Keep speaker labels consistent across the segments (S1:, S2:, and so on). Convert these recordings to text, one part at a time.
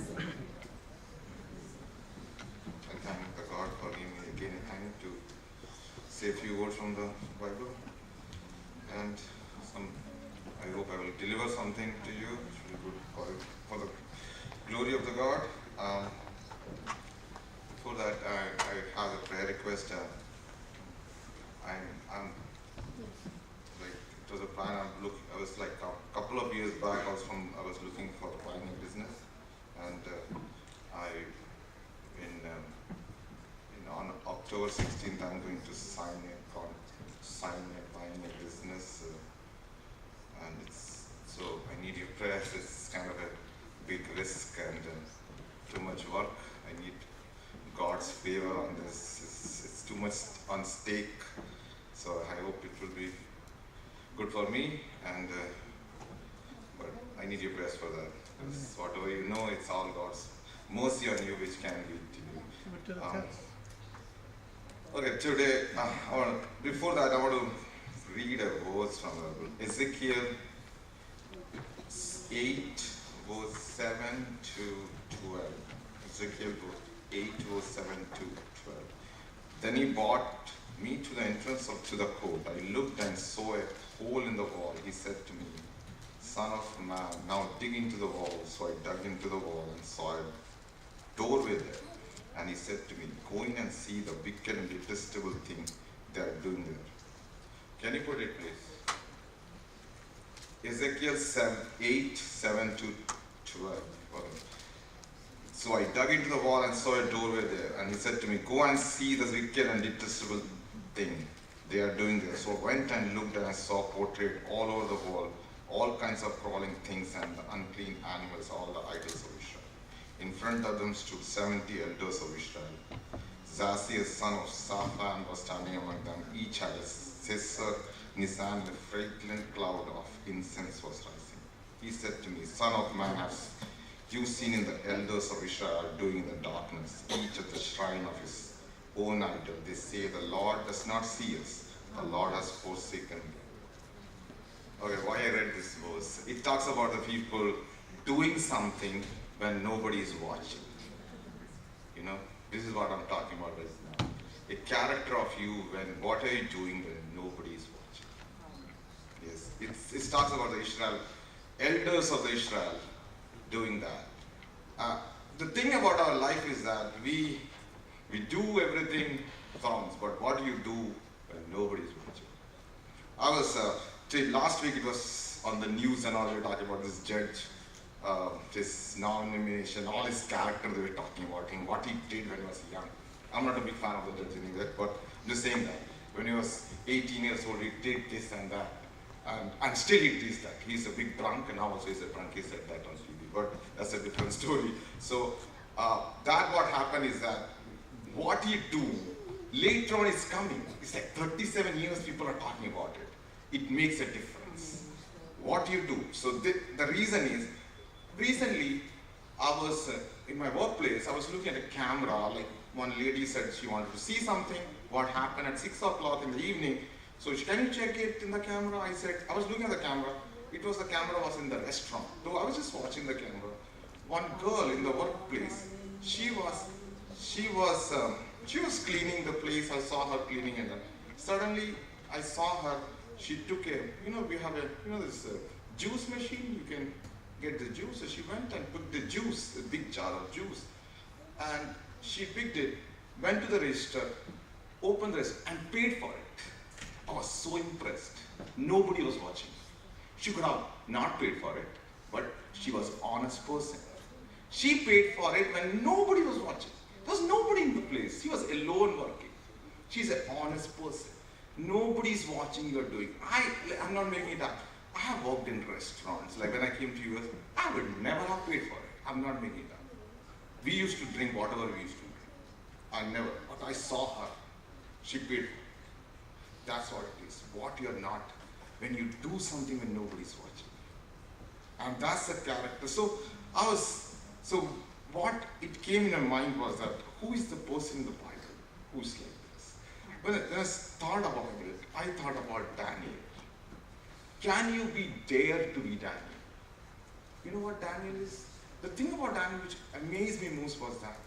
S1: I thank the God for giving me again a time to say a few words from the Bible, and I hope I will deliver something to you which will be good for the glory of the God. Before that, I have a prayer request. I'm like, it was a plan. I was like a couple of years back. I was looking for buying a business, and on October 16th, I'm going to sign buying a business, and so I need your prayers. It's kind of a big risk and too much work. I need God's favor on this. It's too much on stake, so I hope it will be good for me. But I need your prayers for that. Because whatever you know, it's all God's mercy on you, which can lead to you. Okay, today, before that, I want to read a verse from Ezekiel 8, verse 7 to 12. Ezekiel 8, verse 7 to 12. Then he brought me to the entrance to the court. I looked and saw a hole in the wall. He said to me, "Son of man, now dig into the wall." So I dug into the wall and saw a doorway there. And he said to me, "Go in and see the wicked and detestable thing they are doing there." Can you put it, please? Ezekiel 8, 7 to 12. Okay. So I dug into the wall and saw a doorway there. And he said to me, "Go and see the wicked and detestable thing they are doing there." So I went and looked, and I saw portrayed all over the wall all kinds of crawling things and the unclean animals, all the idols of Israel. In front of them stood 70 elders of Israel. Zaziah, son of Shaphan, was standing among them. Each had a cisser in his hand, and a fragrant cloud of incense was rising. He said to me, "Son of man, have you seen in the elders of Israel doing in the darkness, each at the shrine of his own idol? They say, 'The Lord does not see us. The Lord has forsaken me.'" Okay, why I read this verse? It talks about the people doing something when nobody is watching. You know, this is what I'm talking about right now. A character of you when what are you doing when nobody is watching? Yes, it talks about the elders of the Israel doing that. The thing about our life is that we do everything counts, but what do you do when nobody is watching? Last week it was on the news and all, they were talking about this judge, his nomination, all his character they were talking about him, what he did when he was young. I'm not a big fan of the judge anyway, but I'm just saying that when he was 18 years old, he did this and that, and still he does that. He's a big drunk, and now also he's a drunk. He said that on TV, but that's a different story. So that what happened is that what you do later on is coming. It's like 37 years people are talking about it. It makes a difference. What you do. So the reason is, recently I was in my workplace, I was looking at a camera, like one lady said she wanted to see something, what happened at 6 o'clock in the evening. So can you check it in the camera? I said, I was looking at the camera. The camera was in the restaurant. So I was just watching the camera. One girl in the workplace, she was cleaning the place. I saw her cleaning, and then suddenly I saw her. She took we have this juice machine. You can get the juice. So she went and took the juice, a big jar of juice, and she picked it, went to the register, opened the register, and paid for it. I was so impressed. Nobody was watching. She could have not paid for it, but she was an honest person. She paid for it when nobody was watching. There was nobody in the place. She was alone working. She's an honest person. Nobody's watching you're doing. I'm not making it up. I have worked in restaurants. Like when I came to US, I would never have paid for it. I'm not making it up. We used to drink whatever we used to drink. I never. But I saw her. She paid for it. That's what it is. What you're not. When you do something when nobody's watching. And that's the character. So what it came in my mind was that who is the person in the Bible who's like this? When I thought about it, I thought about Daniel. Can you be dare to be Daniel? You know what Daniel is? the thing about Daniel which amazed me most was that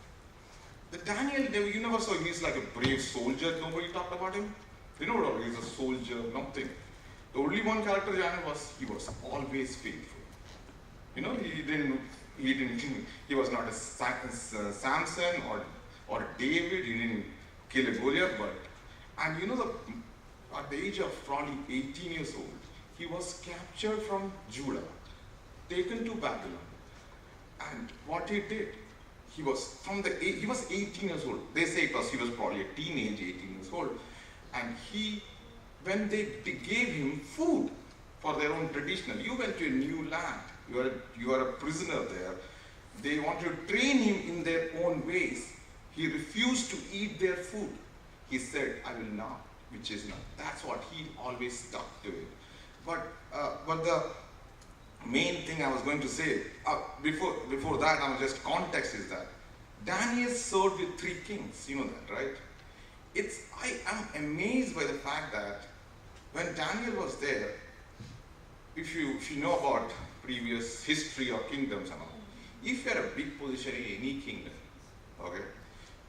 S1: the Daniel, you never saw he's like a brave soldier. Nobody talked about him. You know what? He's a soldier, nothing. The only one character Daniel was, he was always faithful. You know, he was not a Samson or David. He didn't kill a Goliath, but, and you know, at the age of probably 18 years old, he was captured from Judah, taken to Babylon. And what he did, he was 18 years old. They say he was probably a teenage, 18 years old. And when they gave him food for their own traditional, you went to a new land, you are a prisoner there. They wanted to train him in their own ways. He refused to eat their food. He said, I will not, which is not. That's what he always stuck to it. But the main thing I was going to say, before that, context is that Daniel served with 3 kings. You know that, right? I am amazed by the fact that when Daniel was there, if you know about previous history of kingdoms and all, if you are a big position in any kingdom, okay,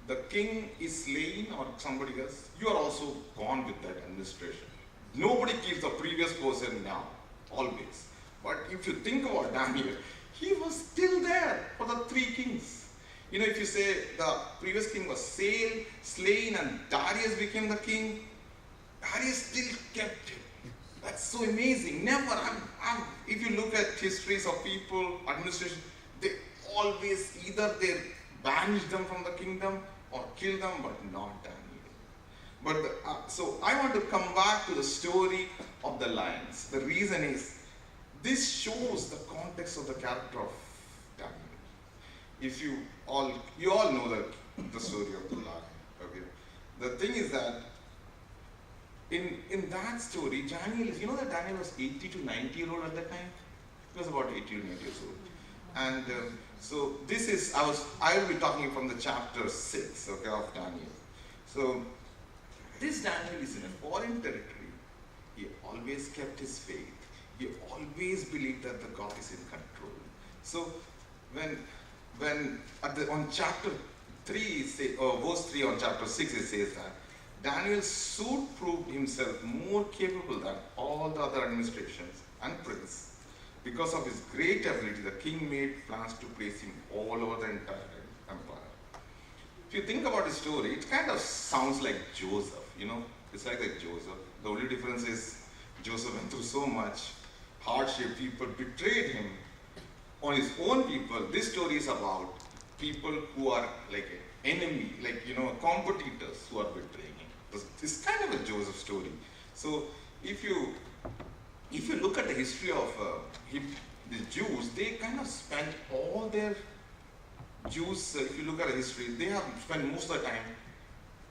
S1: the king is slain or somebody else, you are also gone with that administration. Nobody keeps the previous person now, always. But if you think about Daniel, he was still there for the 3 kings. You know, if you say the previous king was slain and Darius became the king, Darius still kept him. That's so amazing. Never, if you look at histories of people, administration, they always either they banish them from the kingdom or kill them, but not Daniel. But so I want to come back to the story of the lions. The reason is, this shows the context of the character of Daniel. If you all know the story of the lion. Okay. The thing is that in that story, Daniel is, you know that Daniel was 80 to 90 years old at that time? He was about 80 to 90 years old. And so this is, I will be talking from the chapter 6, okay, of Daniel. So this Daniel is in a foreign territory. He always kept his faith. He always believed that the God is in control. So on chapter 3, verse 3 on chapter 6, it says that Daniel soon proved himself more capable than all the other administrations and princes. Because of his great ability, the king made plans to place him all over the entire empire. If you think about his story, it kind of sounds like Joseph, you know. It's like Joseph. The only difference is Joseph went through so much hardship, people betrayed him. On his own people, this story is about people who are like an enemy, like, you know, competitors who are betraying him. It's kind of a Joseph story. So if you look at the history of the Jews, they kind of spent all their Jews, if you look at the history, they have spent most of the time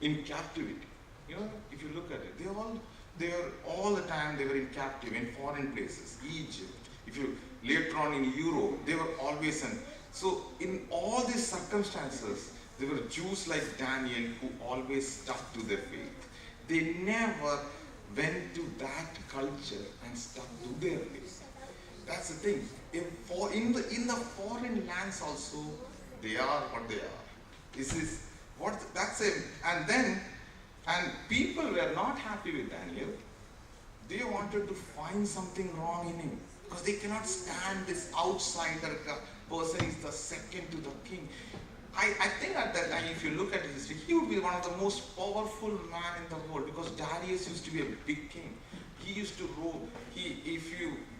S1: in captivity. You know, if you look at it, they were all the time they were in captivity in foreign places, Egypt. If you later on in Europe, they were always in. So in all these circumstances, there were Jews like Daniel who always stuck to their faith. They never went to that culture and stuck to their faith. That's the thing. In the foreign lands also, they are what they are. And people were not happy with Daniel. They wanted to find something wrong in him because they cannot stand this outsider person is the second to the king. I think at that time, if you look at his history, he would be one of the most powerful man in the world because Darius used to be a big king. He used to rule.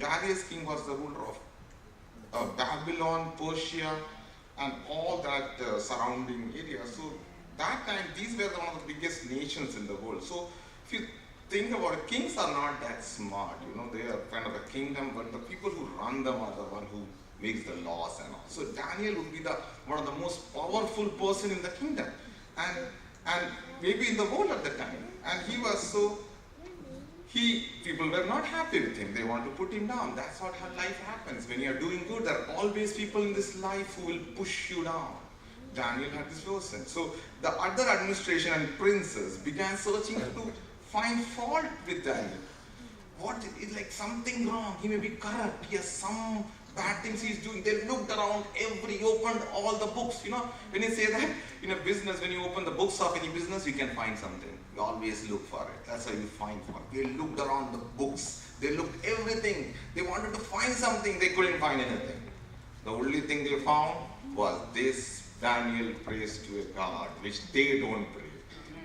S1: Darius king was the ruler of Babylon, Persia, and all that surrounding area. So that time, these were one of the biggest nations in the world. So if you think about it, kings are not that smart. You know, they are kind of a kingdom, but the people who run them are the one who makes the laws and all. So Daniel would be one of the most powerful person in the kingdom, and maybe in the world at the time. And people were not happy with him. They want to put him down. That's what life happens. When you are doing good, there are always people in this life who will push you down. Daniel had this person. So the other administration and princes began searching to find fault with Daniel. What is like something wrong? He may be corrupt. He has some bad things he's doing. They looked around he opened all the books. When you say that in a business, when you open the books of any business, you can find something. You always look for it. That's how you find for it. They looked around the books. They looked everything. They wanted to find something. They couldn't find anything. The only thing they found was this: Daniel prays to a God which they don't pray.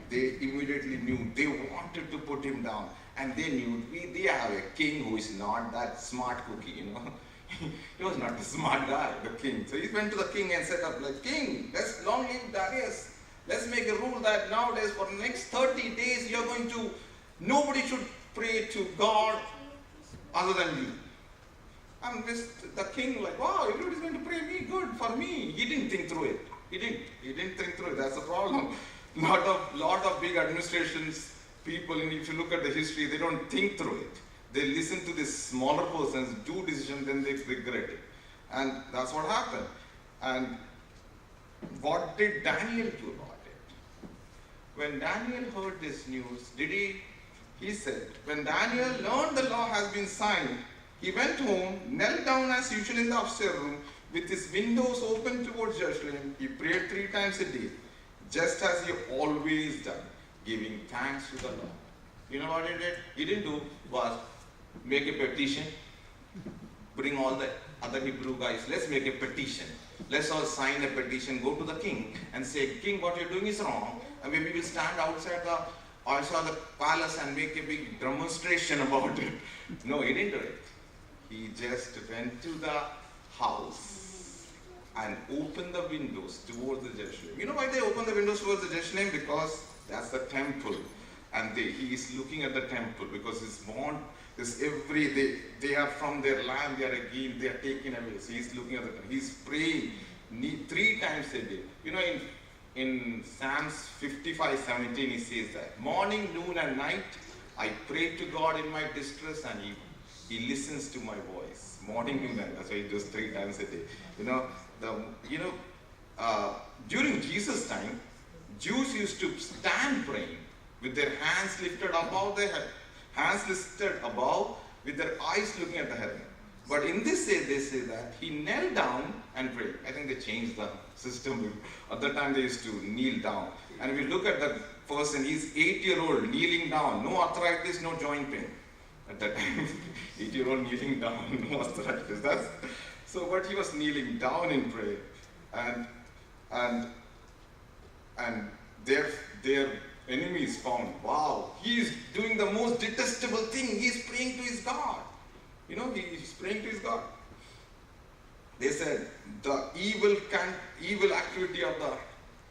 S1: They immediately knew. They wanted to put him down. And they knew they have a king who is not that smart cookie, He was not a smart guy, the king. So he went to the king and said up like, King, let's long live Darius. Let's make a rule that nowadays for the next 30 days nobody should pray to God other than you. And the king like, wow, everybody's going to pray me, good for me. He didn't think through it. He didn't think through it. That's the problem. Lot of big administrations, people, and if you look at the history, they don't think through it. They listen to these smaller persons, do decisions, then they regret it. And that's what happened. And what did Daniel do about it? When Daniel heard this news, he said, when Daniel learned the law has been signed, he went home, knelt down as usual in the upstairs room, with his windows open towards Jerusalem. He prayed 3 times a day, just as he always done, giving thanks to the Lord. You know what he did? He didn't do was make a petition, bring all the other Hebrew guys, let's make a petition. Let's all sign a petition, go to the king and say, King, what you're doing is wrong. And maybe we'll stand outside the palace and make a big demonstration about it. No, he didn't do it. He just went to the house and opened the windows towards the Jerusalem. You know why they opened the windows towards the Jerusalem? Because that's the temple. And he is looking at the temple because his bond is they are from their land, they are taken away. So he's looking at the temple. He's praying 3 times a day. In Psalms 55:17, he says that morning, noon, and night, I pray to God in my distress, and he listens to my voice. Morning, noon, and night. That's why he does 3 times a day. During Jesus' time, Jews used to stand praying with their hands lifted above their head, with their eyes looking at the heaven. But in this day, they say that he knelt down and prayed. I think they changed the system. At that time, they used to kneel down. And if you look at that person, he's 8-year-old kneeling down, no arthritis, no joint pain. At that time, 8-year-old kneeling down, no arthritis. But he was kneeling down in prayer, and their enemies found, wow, he is doing the most detestable thing. He is praying to his God. He is praying to his God. They said the evil activity of the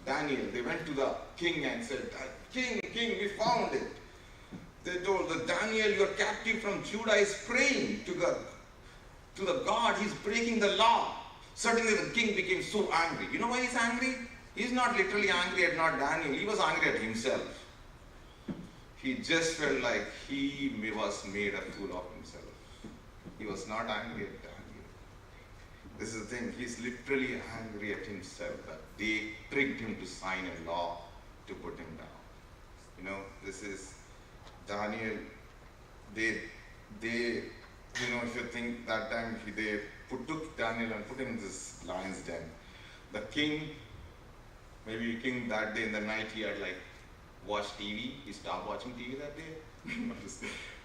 S1: Daniel. They went to the king and said, King, we found it. They told the Daniel, your captive from Judah, is praying to the God. He's breaking the law. Suddenly the king became so angry. You know why he's angry? He's not literally angry at not Daniel. He was angry at himself. He just felt like he was made a fool of himself. He was not angry at Daniel. This is the thing. He's literally angry at himself that they tricked him to sign a law to put him down. This is Daniel. If you think that time they took Daniel and put him in this lion's den. The king that day in the night, he had watched TV. He stopped watching TV that day.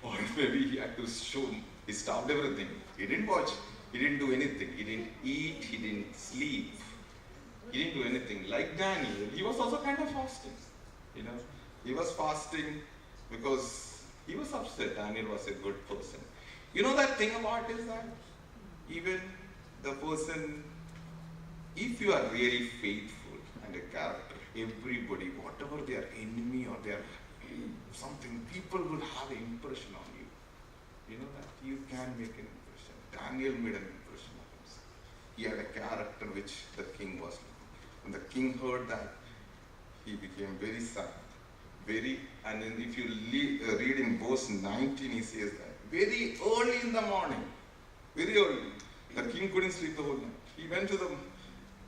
S1: Or maybe he had to he stopped everything. He didn't watch. He didn't do anything. He didn't eat. He didn't sleep. He didn't do anything. Like Daniel, he was also kind of fasting. He was fasting because he was upset. Daniel was a good person. That thing about is that even the person, if you are really faithful and a character, everybody, whatever their enemy or their something, people will have an impression on you. You know that you can make an impression. Daniel made an impression of himself. He had a character which the king was looking. When the king heard that, he became very sad. And then if you read in verse 19, he says that very early in the morning, very early, the king couldn't sleep the whole night.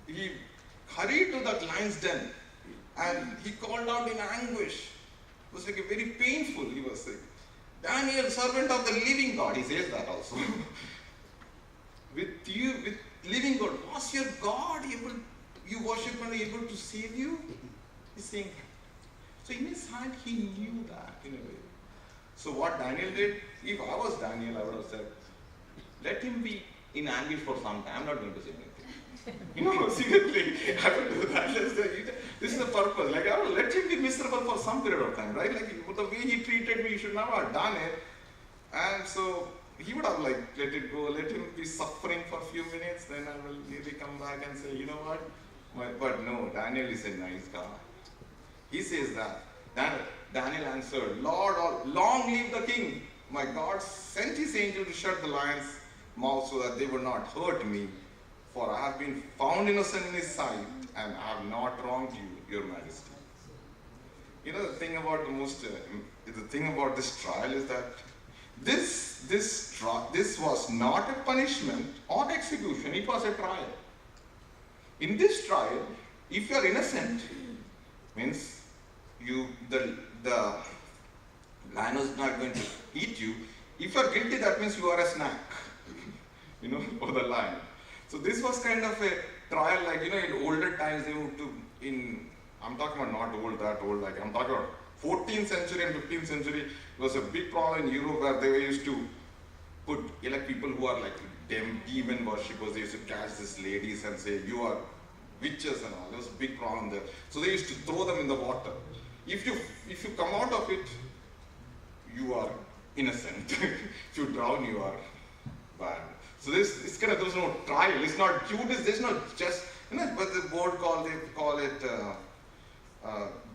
S1: He hurried to that lion's den, and he called out in anguish. It was like a very painful, he was saying, Daniel, servant of the living God, he says that also. With you, with living God. Was your God able, you worship and able to save you? He's saying, so in his hand, he knew that in a way. So what Daniel did, if I was Daniel, I would have said, let him be in anguish for some time. I'm not going to say anything. Seriously, I would do that. This is the purpose. Like, I will let him be miserable for some period of time, right? Like, the way he treated me, he should never have done it. And so, he would have like, let it go, let him be suffering for a few minutes, then I will maybe come back and say, you know what? But no, Daniel is a nice guy. He says that. Daniel answered, Lord, long live the king. My God sent his angel to shut the lion's mouth so that they would not hurt me. For I have been found innocent in his sight, and I have not wronged you, your majesty. You know, the thing about this trial is that this was not a punishment or execution, it was a trial. In this trial, if you are innocent, means the lion is not going to eat you. If you are guilty, that means you are a snack, for the lion. So this was kind of a trial, like, in older times they moved to, I'm talking about not old, that old, like I'm talking about 14th century and 15th century. It was a big problem in Europe where they used to put, like people who are like demon worshippers, they used to catch these ladies and say, you are witches and all. There was a big problem there. So they used to throw them in the water. If you come out of it, you are innocent. If you drown, you are bad. So there's no trial. It's not Judas. There's no just, but the board they call it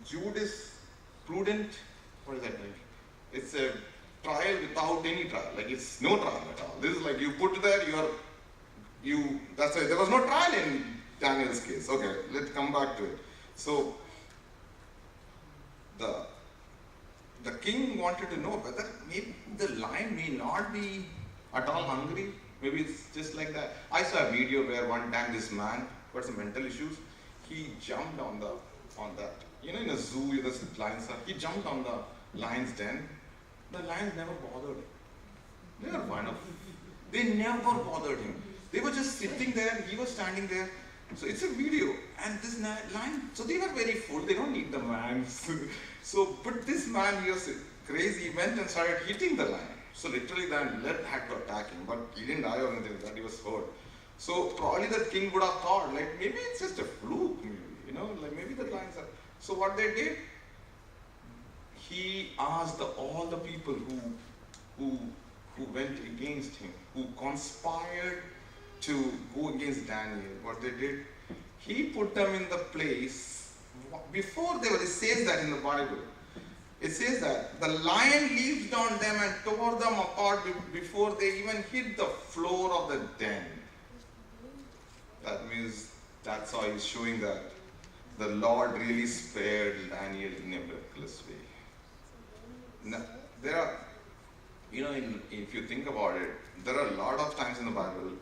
S1: Judas prudent. What is that like? It's a trial without any trial. Like it's no trial at all. This is like you put there, that's why there was no trial in Daniel's case. Okay, let's come back to it. So the king wanted to know whether maybe the lion may not be at all hungry. Maybe it's just like that. I saw a video where one time this man got some mental issues. He jumped on that. In a zoo, the lions are. He jumped on the lion's den. The lions never bothered him. They were fine. They never bothered him. They were just sitting there. He was standing there. So it's a video. And this lion, so they were very full. They don't need the man. But this man, he was crazy. He went and started hitting the lion. So literally then lead had to attack him, but he didn't die or anything like that, he was hurt. So probably the king would have thought, like maybe it's just a fluke, like maybe the lions are. So what they did, he asked all the people who went against him, who conspired to go against Daniel, what they did, he put them in the place, before it says that in the Bible. It says that the lion leaped on them and tore them apart before they even hit the floor of the den. That means that's how he's showing that the Lord really spared Daniel in a miraculous way. Now, there are, if you think about it, there are a lot of times in the Bible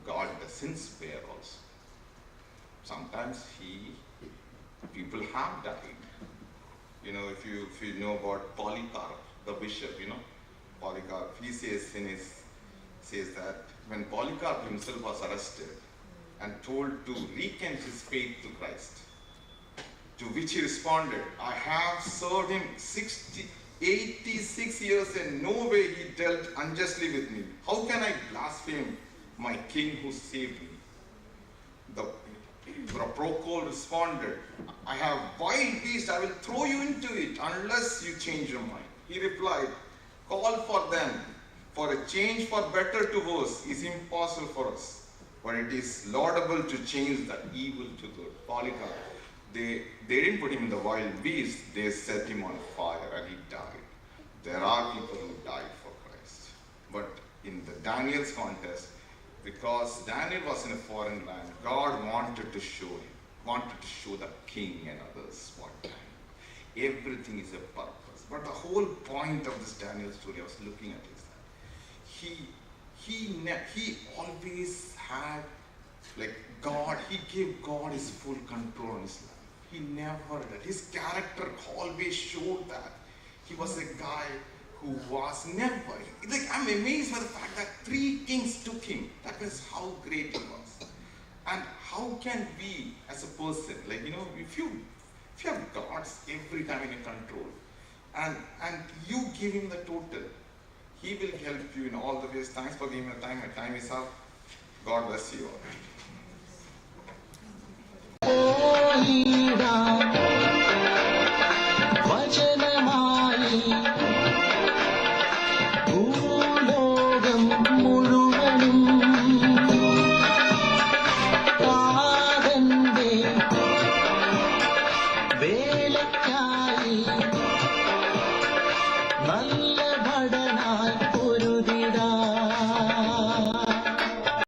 S1: God doesn't spare also. Sometimes people have died. If you know about Polycarp, the bishop, Polycarp, he says that when Polycarp himself was arrested and told to recant his faith to Christ, to which he responded, I have served him 86 years and no way he dealt unjustly with me. How can I blaspheme my king who saved me? The Procol responded, I have wild beasts, I will throw you into it unless you change your mind. He replied, call for them, for a change for better to worse is impossible for us, but it is laudable to change the evil to good. Polycarp, they didn't put him in the wild beast, they set him on fire and he died. There are people who died for Christ. But in the Daniel's contest, because Daniel was in a foreign land, God wanted to show the king and others what time. Everything is a purpose. But the whole point of this Daniel story I was looking at is that he always had, like God, he gave God his full control on his life. He never did. His character always showed that. He was a guy who was never, like, I'm amazed by the fact that 3 kings took him. That was how great he was. And how can we as a person, like, you know, if you have God's every time in your control, and you give him the total, he will help you in all the ways. Thanks for giving me the time. My time is up. God bless you all.
S2: வேலைக்காய்